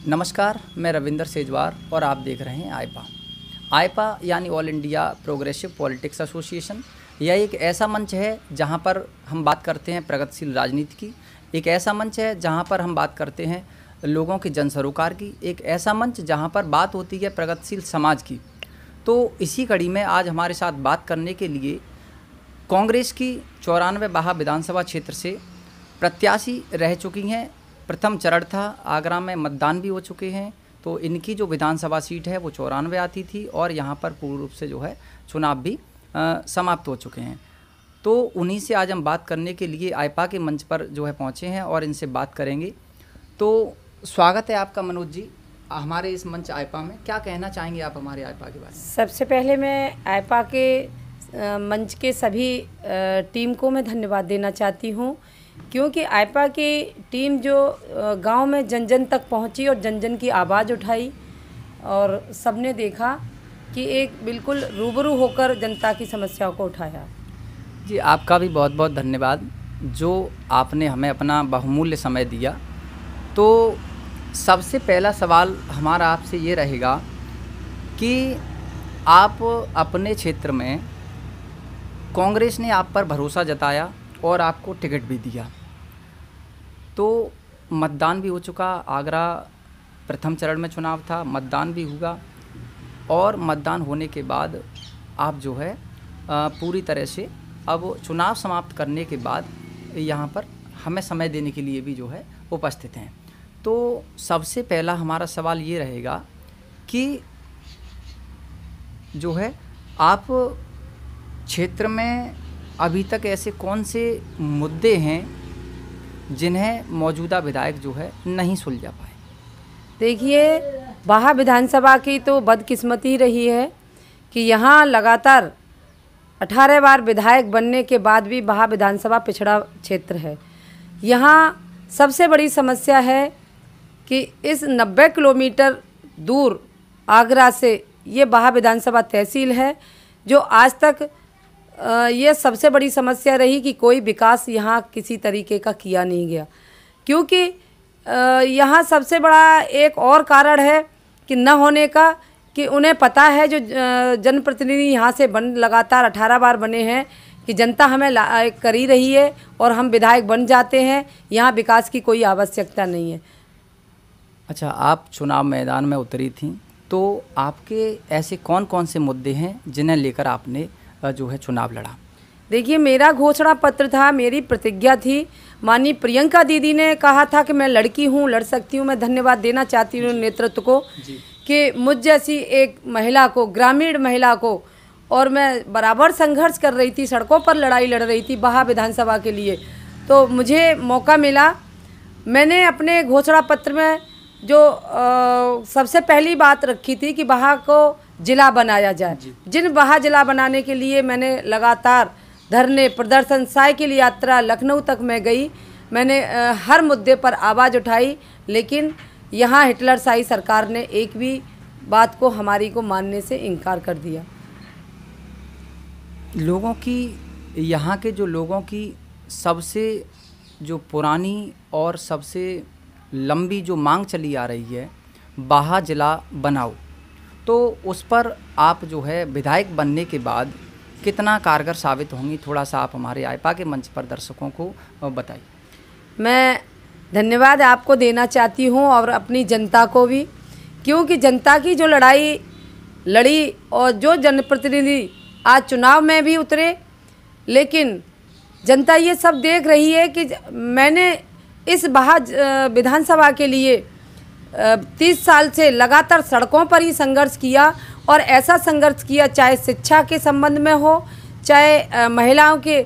नमस्कार, मैं रविंदर सेजवार और आप देख रहे हैं आईपा। आईपा यानी all India progressive politics association. यह एक ऐसा मंच है जहां पर हम बात करते हैं प्रगतिशील राजनीति की। एक ऐसा मंच है जहां पर हम बात करते हैं लोगों के जन सरोकार की। एक ऐसा मंच जहां पर बात होती है प्रगतिशील समाज की। तो इसी कड़ी में आज हमारे साथ बात करने के लिए कांग्रेस की 94 बाहा विधानसभा क्षेत्र से प्रत्याशी रह चुकी हैं। प्रथम चरण था, आगरा में मतदान भी हो चुके हैं। तो इनकी जो विधानसभा सीट है वो 94 आती थी और यहाँ पर पूर्ण रूप से जो है चुनाव भी समाप्त हो चुके हैं। तो उन्हीं से आज हम बात करने के लिए आईपा के मंच पर जो है पहुँचे हैं और इनसे बात करेंगे। तो स्वागत है आपका मनोज जी हमारे इस मंच आईपा में। क्या कहना चाहेंगे आप हमारे आईपा के बारे में? सबसे पहले मैं आईपा के मंच के सभी टीम को मैं धन्यवाद देना चाहती हूँ, क्योंकि आईपा की टीम जो गांव में जन जन तक पहुंची और जन जन की आवाज़ उठाई और सबने देखा कि एक बिल्कुल रूबरू होकर जनता की समस्याओं को उठाया। जी, आपका भी बहुत बहुत धन्यवाद जो आपने हमें अपना बहुमूल्य समय दिया। तो सबसे पहला सवाल हमारा आपसे ये रहेगा कि आप अपने क्षेत्र में कांग्रेस ने आप पर भरोसा जताया और आपको टिकट भी दिया। तो मतदान भी हो चुका, आगरा प्रथम चरण में चुनाव था, मतदान भी हुआ और मतदान होने के बाद आप जो है पूरी तरह से अब चुनाव समाप्त करने के बाद यहाँ पर हमें समय देने के लिए भी जो है उपस्थित हैं। तो सबसे पहला हमारा सवाल ये रहेगा कि जो है आप क्षेत्र में अभी तक ऐसे कौन से मुद्दे हैं जिन्हें मौजूदा विधायक जो है नहीं सुलझा पाए? देखिए, बाहा विधानसभा की तो बदकिस्मती रही है कि यहाँ लगातार 18 बार विधायक बनने के बाद भी बाहा विधानसभा पिछड़ा क्षेत्र है। यहाँ सबसे बड़ी समस्या है कि इस 90 किलोमीटर दूर आगरा से ये बाहा विधानसभा तहसील है, जो आज तक ये सबसे बड़ी समस्या रही कि कोई विकास यहाँ किसी तरीके का किया नहीं गया। क्योंकि यहाँ सबसे बड़ा एक और कारण है कि न होने का कि उन्हें पता है, जो जनप्रतिनिधि यहाँ से लगातार 18 बार बने हैं, कि जनता हमें कर ही रही है और हम विधायक बन जाते हैं, यहाँ विकास की कोई आवश्यकता नहीं है। अच्छा, आप चुनाव मैदान में उतरी थी, तो आपके ऐसे कौन कौन से मुद्दे हैं जिन्हें लेकर आपने जो है चुनाव लड़ा? देखिए, मेरा घोषणा पत्र था, मेरी प्रतिज्ञा थी। माननीय प्रियंका दीदी ने कहा था कि मैं लड़की हूँ, लड़ सकती हूँ। मैं धन्यवाद देना चाहती हूँ नेतृत्व को कि मुझ जैसी एक महिला को, ग्रामीण महिला को, और मैं बराबर संघर्ष कर रही थी, सड़कों पर लड़ाई लड़ रही थी बाहा विधानसभा के लिए, तो मुझे मौका मिला। मैंने अपने घोषणा पत्र में जो सबसे पहली बात रखी थी कि बाहा को जिला बनाया जाए। जिन बाहा जिला बनाने के लिए मैंने लगातार धरने, प्रदर्शन, साइकिल यात्रा लखनऊ तक मैं गई। मैंने हर मुद्दे पर आवाज़ उठाई, लेकिन यहाँ हिटलरशाही सरकार ने एक भी बात को हमारी को मानने से इनकार कर दिया। लोगों की, यहाँ के जो लोगों की सबसे जो पुरानी और सबसे लंबी जो मांग चली आ रही है, बाहा जिला बनाओ, तो उस पर आप जो है विधायक बनने के बाद कितना कारगर साबित होंगी? थोड़ा सा आप हमारे आईपा के मंच पर दर्शकों को बताइए। मैं धन्यवाद आपको देना चाहती हूँ और अपनी जनता को भी, क्योंकि जनता की जो लड़ाई लड़ी और जो जनप्रतिनिधि आज चुनाव में भी उतरे, लेकिन जनता ये सब देख रही है कि मैंने इस बाहा विधानसभा के लिए 30 साल से लगातार सड़कों पर ही संघर्ष किया, और ऐसा संघर्ष किया चाहे शिक्षा के संबंध में हो, चाहे महिलाओं के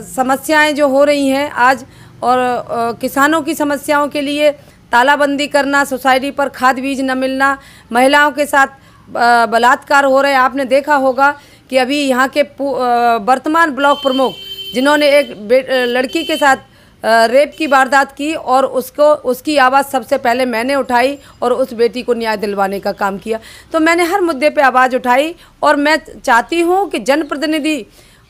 समस्याएं जो हो रही हैं आज, और किसानों की समस्याओं के लिए तालाबंदी करना, सोसाइटी पर खाद बीज न मिलना, महिलाओं के साथ बलात्कार हो रहे। आपने देखा होगा कि अभी यहाँ के वर्तमान ब्लॉक प्रमुख, जिन्होंने एक लड़की के साथ रेप की वारदात की, और उसकी आवाज़ सबसे पहले मैंने उठाई और उस बेटी को न्याय दिलवाने का काम किया। तो मैंने हर मुद्दे पे आवाज़ उठाई, और मैं चाहती हूँ कि जनप्रतिनिधि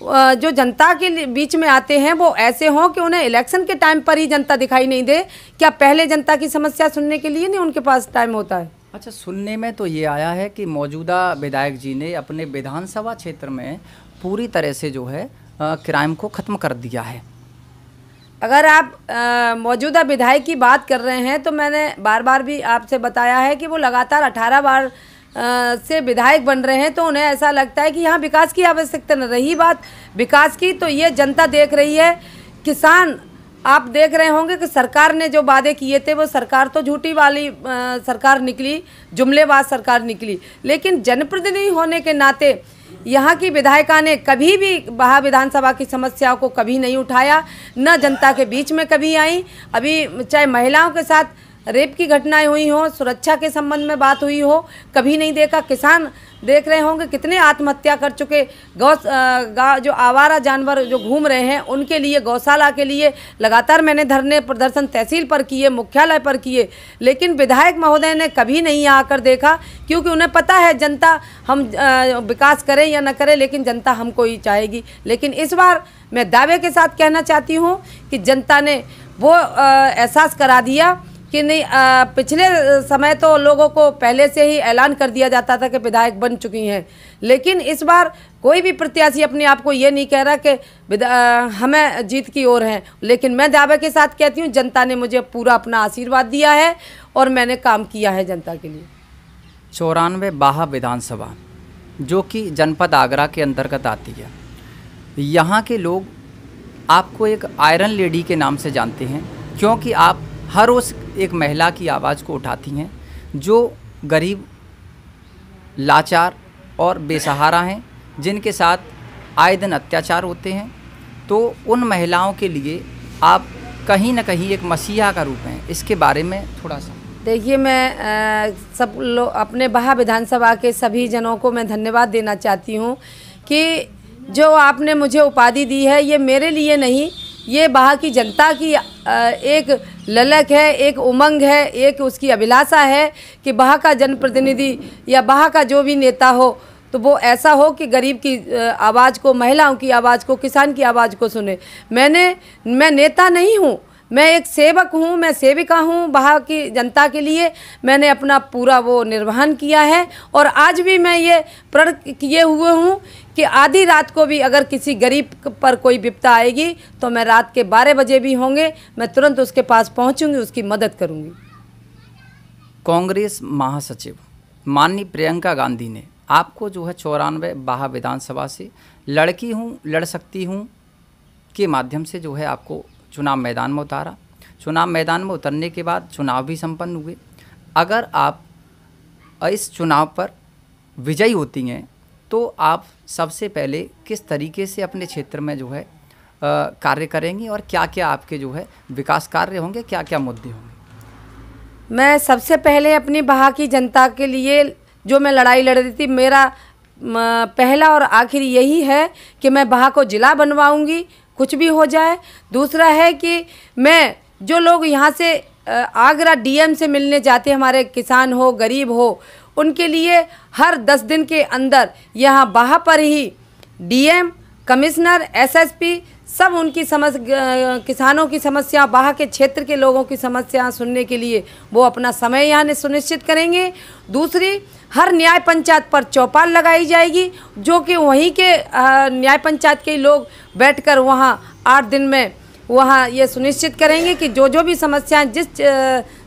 जो जनता के बीच में आते हैं वो ऐसे हों कि उन्हें इलेक्शन के टाइम पर ही जनता दिखाई नहीं दे। क्या पहले जनता की समस्या सुनने के लिए नहीं उनके पास टाइम होता है? अच्छा, सुनने में तो ये आया है कि मौजूदा विधायक जी ने अपने विधानसभा क्षेत्र में पूरी तरह से जो है क्राइम को ख़त्म कर दिया है। अगर आप मौजूदा विधायक की बात कर रहे हैं तो मैंने बार बार भी आपसे बताया है कि वो लगातार 18 बार से विधायक बन रहे हैं, तो उन्हें ऐसा लगता है कि यहाँ विकास की आवश्यकता न रही। बात विकास की तो ये जनता देख रही है। किसान, आप देख रहे होंगे कि सरकार ने जो वादे किए थे वो सरकार तो झूठी वाली सरकार निकली, जुमलेबाज सरकार निकली। लेकिन जनप्रतिनिधि होने के नाते यहाँ की विधायिका ने कभी भी बाहा विधानसभा की समस्याओं को कभी नहीं उठाया, न जनता के बीच में कभी आई। अभी चाहे महिलाओं के साथ रेप की घटनाएं हुई हो, सुरक्षा के संबंध में बात हुई हो, कभी नहीं देखा। किसान देख रहे होंगे कितने आत्महत्या कर चुके। जो आवारा जानवर जो घूम रहे हैं उनके लिए, गौशाला के लिए लगातार मैंने धरने प्रदर्शन तहसील पर किए, मुख्यालय पर किए, लेकिन विधायक महोदय ने कभी नहीं आकर देखा, क्योंकि उन्हें पता है जनता, हम विकास करें या न करें लेकिन जनता हमको ही चाहेगी। लेकिन इस बार मैं दावे के साथ कहना चाहती हूँ कि जनता ने वो एहसास करा दिया कि नहीं। पिछले समय तो लोगों को पहले से ही ऐलान कर दिया जाता था कि विधायक बन चुकी हैं, लेकिन इस बार कोई भी प्रत्याशी अपने आप को ये नहीं कह रहा कि हमें जीत की ओर हैं। लेकिन मैं दावे के साथ कहती हूँ जनता ने मुझे पूरा अपना आशीर्वाद दिया है और मैंने काम किया है जनता के लिए। 94 बाहा विधानसभा जो कि जनपद आगरा के अंतर्गत आती है, यहाँ के लोग आपको एक आयरन लेडी के नाम से जानते हैं, क्योंकि आप हर उस एक महिला की आवाज़ को उठाती हैं जो गरीब, लाचार और बेसहारा हैं, जिनके साथ आए दिन अत्याचार होते हैं। तो उन महिलाओं के लिए आप कहीं ना कहीं एक मसीहा का रूप हैं। इसके बारे में थोड़ा सा देखिए। मैं सब लोग अपने बाहा विधानसभा के सभी जनों को मैं धन्यवाद देना चाहती हूँ कि जो आपने मुझे उपाधि दी है, ये मेरे लिए नहीं, ये बाहा की जनता की एक ललक है, एक उमंग है, एक उसकी अभिलाषा है कि बाहा का जनप्रतिनिधि या बाहा का जो भी नेता हो तो वो ऐसा हो कि गरीब की आवाज़ को, महिलाओं की आवाज़ को, किसान की आवाज़ को सुने। मैं नेता नहीं हूँ, मैं एक सेवक हूँ, मैं सेविका हूँ बाहा की जनता के लिए। मैंने अपना पूरा वो निर्वहन किया है और आज भी मैं ये प्रण किए हुए हूँ कि आधी रात को भी अगर किसी गरीब पर कोई विपदा आएगी तो मैं रात के 12 बजे भी होंगे, मैं तुरंत उसके पास पहुँचूँगी, उसकी मदद करूँगी। कांग्रेस महासचिव माननीय प्रियंका गांधी ने आपको जो है 94 बाहा विधानसभा से लड़की हूँ, लड़ सकती हूँ के माध्यम से जो है आपको चुनाव मैदान में उतारा। चुनाव मैदान में उतरने के बाद चुनाव भी संपन्न हुए। अगर आप इस चुनाव पर विजयी होती हैं तो आप सबसे पहले किस तरीके से अपने क्षेत्र में जो है कार्य करेंगी और क्या क्या आपके जो है विकास कार्य होंगे, क्या क्या मुद्दे होंगे? मैं सबसे पहले अपनी बाहा की जनता के लिए जो मैं लड़ाई लड़ रही थी, मेरा पहला और आखिरी यही है कि मैं बाहा को जिला बनवाऊंगी, कुछ भी हो जाए। दूसरा है कि मैं जो लोग यहाँ से आगरा डीएम से मिलने जाते, हमारे किसान हो, गरीब हो, उनके लिए हर 10 दिन के अंदर यहाँ बाहा पर ही डीएम, कमिश्नर, एसएसपी सब उनकी किसानों की समस्या, बाहा के क्षेत्र के लोगों की समस्या सुनने के लिए वो अपना समय यहाँ सुनिश्चित करेंगे। दूसरी, हर न्याय पंचायत पर चौपाल लगाई जाएगी, जो कि वहीं के न्याय पंचायत के लोग बैठकर वहाँ 8 दिन में वहाँ ये सुनिश्चित करेंगे कि जो भी समस्याएं जिस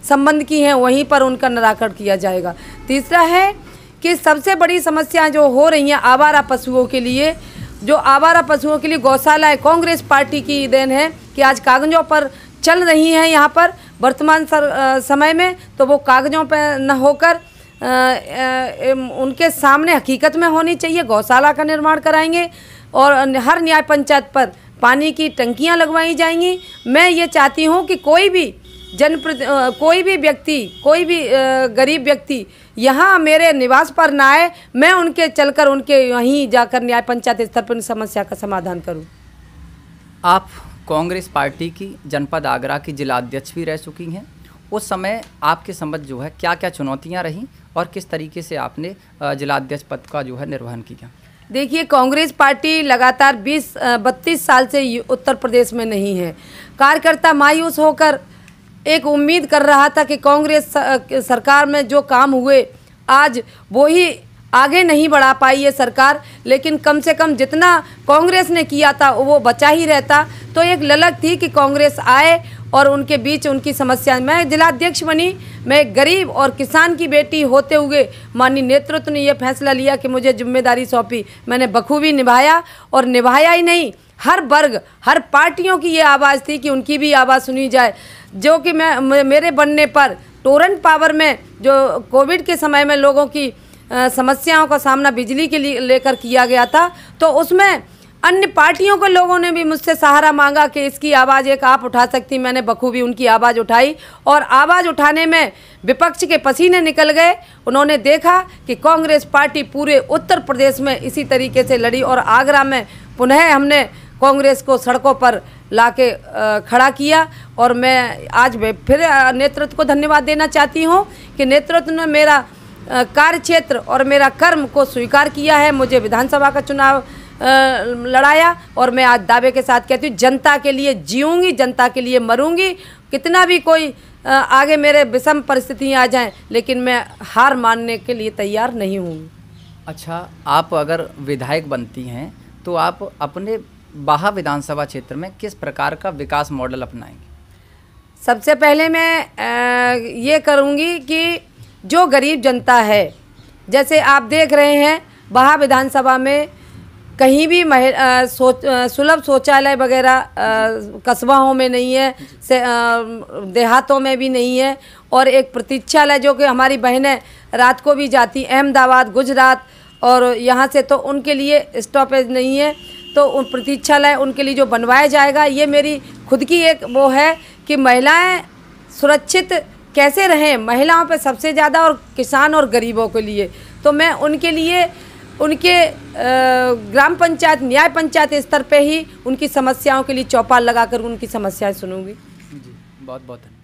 संबंध की हैं वहीं पर उनका निराकरण किया जाएगा। तीसरा है कि सबसे बड़ी समस्या जो हो रही हैं आवारा पशुओं के लिए, जो आवारा पशुओं के लिए गौशाला है, कांग्रेस पार्टी की देन है कि आज कागजों पर चल रही हैं यहाँ पर वर्तमान समय में, तो वो कागजों पर न होकर उनके सामने हकीकत में होनी चाहिए। गौशाला का निर्माण कराएंगे और हर न्याय पंचायत पर पानी की टंकियाँ लगवाई जाएंगी। मैं ये चाहती हूँ कि कोई भी व्यक्ति, कोई भी गरीब व्यक्ति यहाँ मेरे निवास पर ना आए, मैं उनके चलकर उनके वहीं जाकर न्याय पंचायत स्तर पर समस्या का समाधान करूँ। आप कांग्रेस पार्टी की जनपद आगरा की जिला अध्यक्ष भी रह चुकी हैं। उस समय आपके समझ जो है क्या क्या चुनौतियां रहीं और किस तरीके से आपने जिला अध्यक्ष पद का जो है निर्वहन किया? देखिए, कांग्रेस पार्टी लगातार 32 साल से उत्तर प्रदेश में नहीं है। कार्यकर्ता मायूस होकर एक उम्मीद कर रहा था कि कांग्रेस सरकार में जो काम हुए आज वो ही आगे नहीं बढ़ा पाई है सरकार, लेकिन कम से कम जितना कांग्रेस ने किया था वो बचा ही रहता। तो एक ललक थी कि कांग्रेस आए और उनके बीच उनकी समस्या। मैं जिलाध्यक्ष बनी, मैं गरीब और किसान की बेटी होते हुए माननीय नेतृत्व ने यह फैसला लिया कि मुझे जिम्मेदारी सौंपी, मैंने बखूबी निभाया। और निभाया ही नहीं, हर वर्ग, हर पार्टियों की ये आवाज़ थी कि उनकी भी आवाज़ सुनी जाए। जो कि मेरे बनने पर टोरेंट पावर में जो कोविड के समय में लोगों की समस्याओं का सामना बिजली के लिए लेकर किया गया था, तो उसमें अन्य पार्टियों के लोगों ने भी मुझसे सहारा मांगा कि इसकी आवाज़ एक आप उठा सकती। मैंने बखूबी उनकी आवाज़ उठाई और आवाज़ उठाने में विपक्ष के पसीने निकल गए। उन्होंने देखा कि कांग्रेस पार्टी पूरे उत्तर प्रदेश में इसी तरीके से लड़ी और आगरा में पुनः हमने कांग्रेस को सड़कों पर लाके खड़ा किया। और मैं आज फिर नेतृत्व को धन्यवाद देना चाहती हूँ कि नेतृत्व ने मेरा कार्य क्षेत्र और मेरा कर्म को स्वीकार किया है, मुझे विधानसभा का चुनाव लड़ाया। और मैं आज दावे के साथ कहती हूँ, जनता के लिए जीऊँगी, जनता के लिए मरूंगी। कितना भी कोई आगे मेरे विषम परिस्थितियाँ आ जाएं, लेकिन मैं हार मानने के लिए तैयार नहीं हूँ। अच्छा, आप अगर विधायक बनती हैं तो आप अपने बाहा विधानसभा क्षेत्र में किस प्रकार का विकास मॉडल अपनाएंगे? सबसे पहले मैं ये करूँगी कि जो गरीब जनता है, जैसे आप देख रहे हैं बाहा विधानसभा में कहीं भी सुलभ शौचालय वगैरह कस्बाओं में नहीं है, देहातों में भी नहीं है। और एक प्रतीक्षालय जो कि हमारी बहनें रात को भी जाती अहमदाबाद, गुजरात और यहाँ से, तो उनके लिए स्टॉपेज नहीं है। तो उन प्रतीक्षालय उनके लिए जो बनवाया जाएगा, ये मेरी खुद की एक वो है कि महिलाएं सुरक्षित कैसे रहें, महिलाओं पे सबसे ज़्यादा, और किसान और गरीबों के लिए। तो मैं उनके लिए उनके ग्राम पंचायत, न्याय पंचायत स्तर पे ही उनकी समस्याओं के लिए चौपाल लगाकर उनकी समस्याएं सुनूंगी। जी, बहुत बहुत धन्यवाद।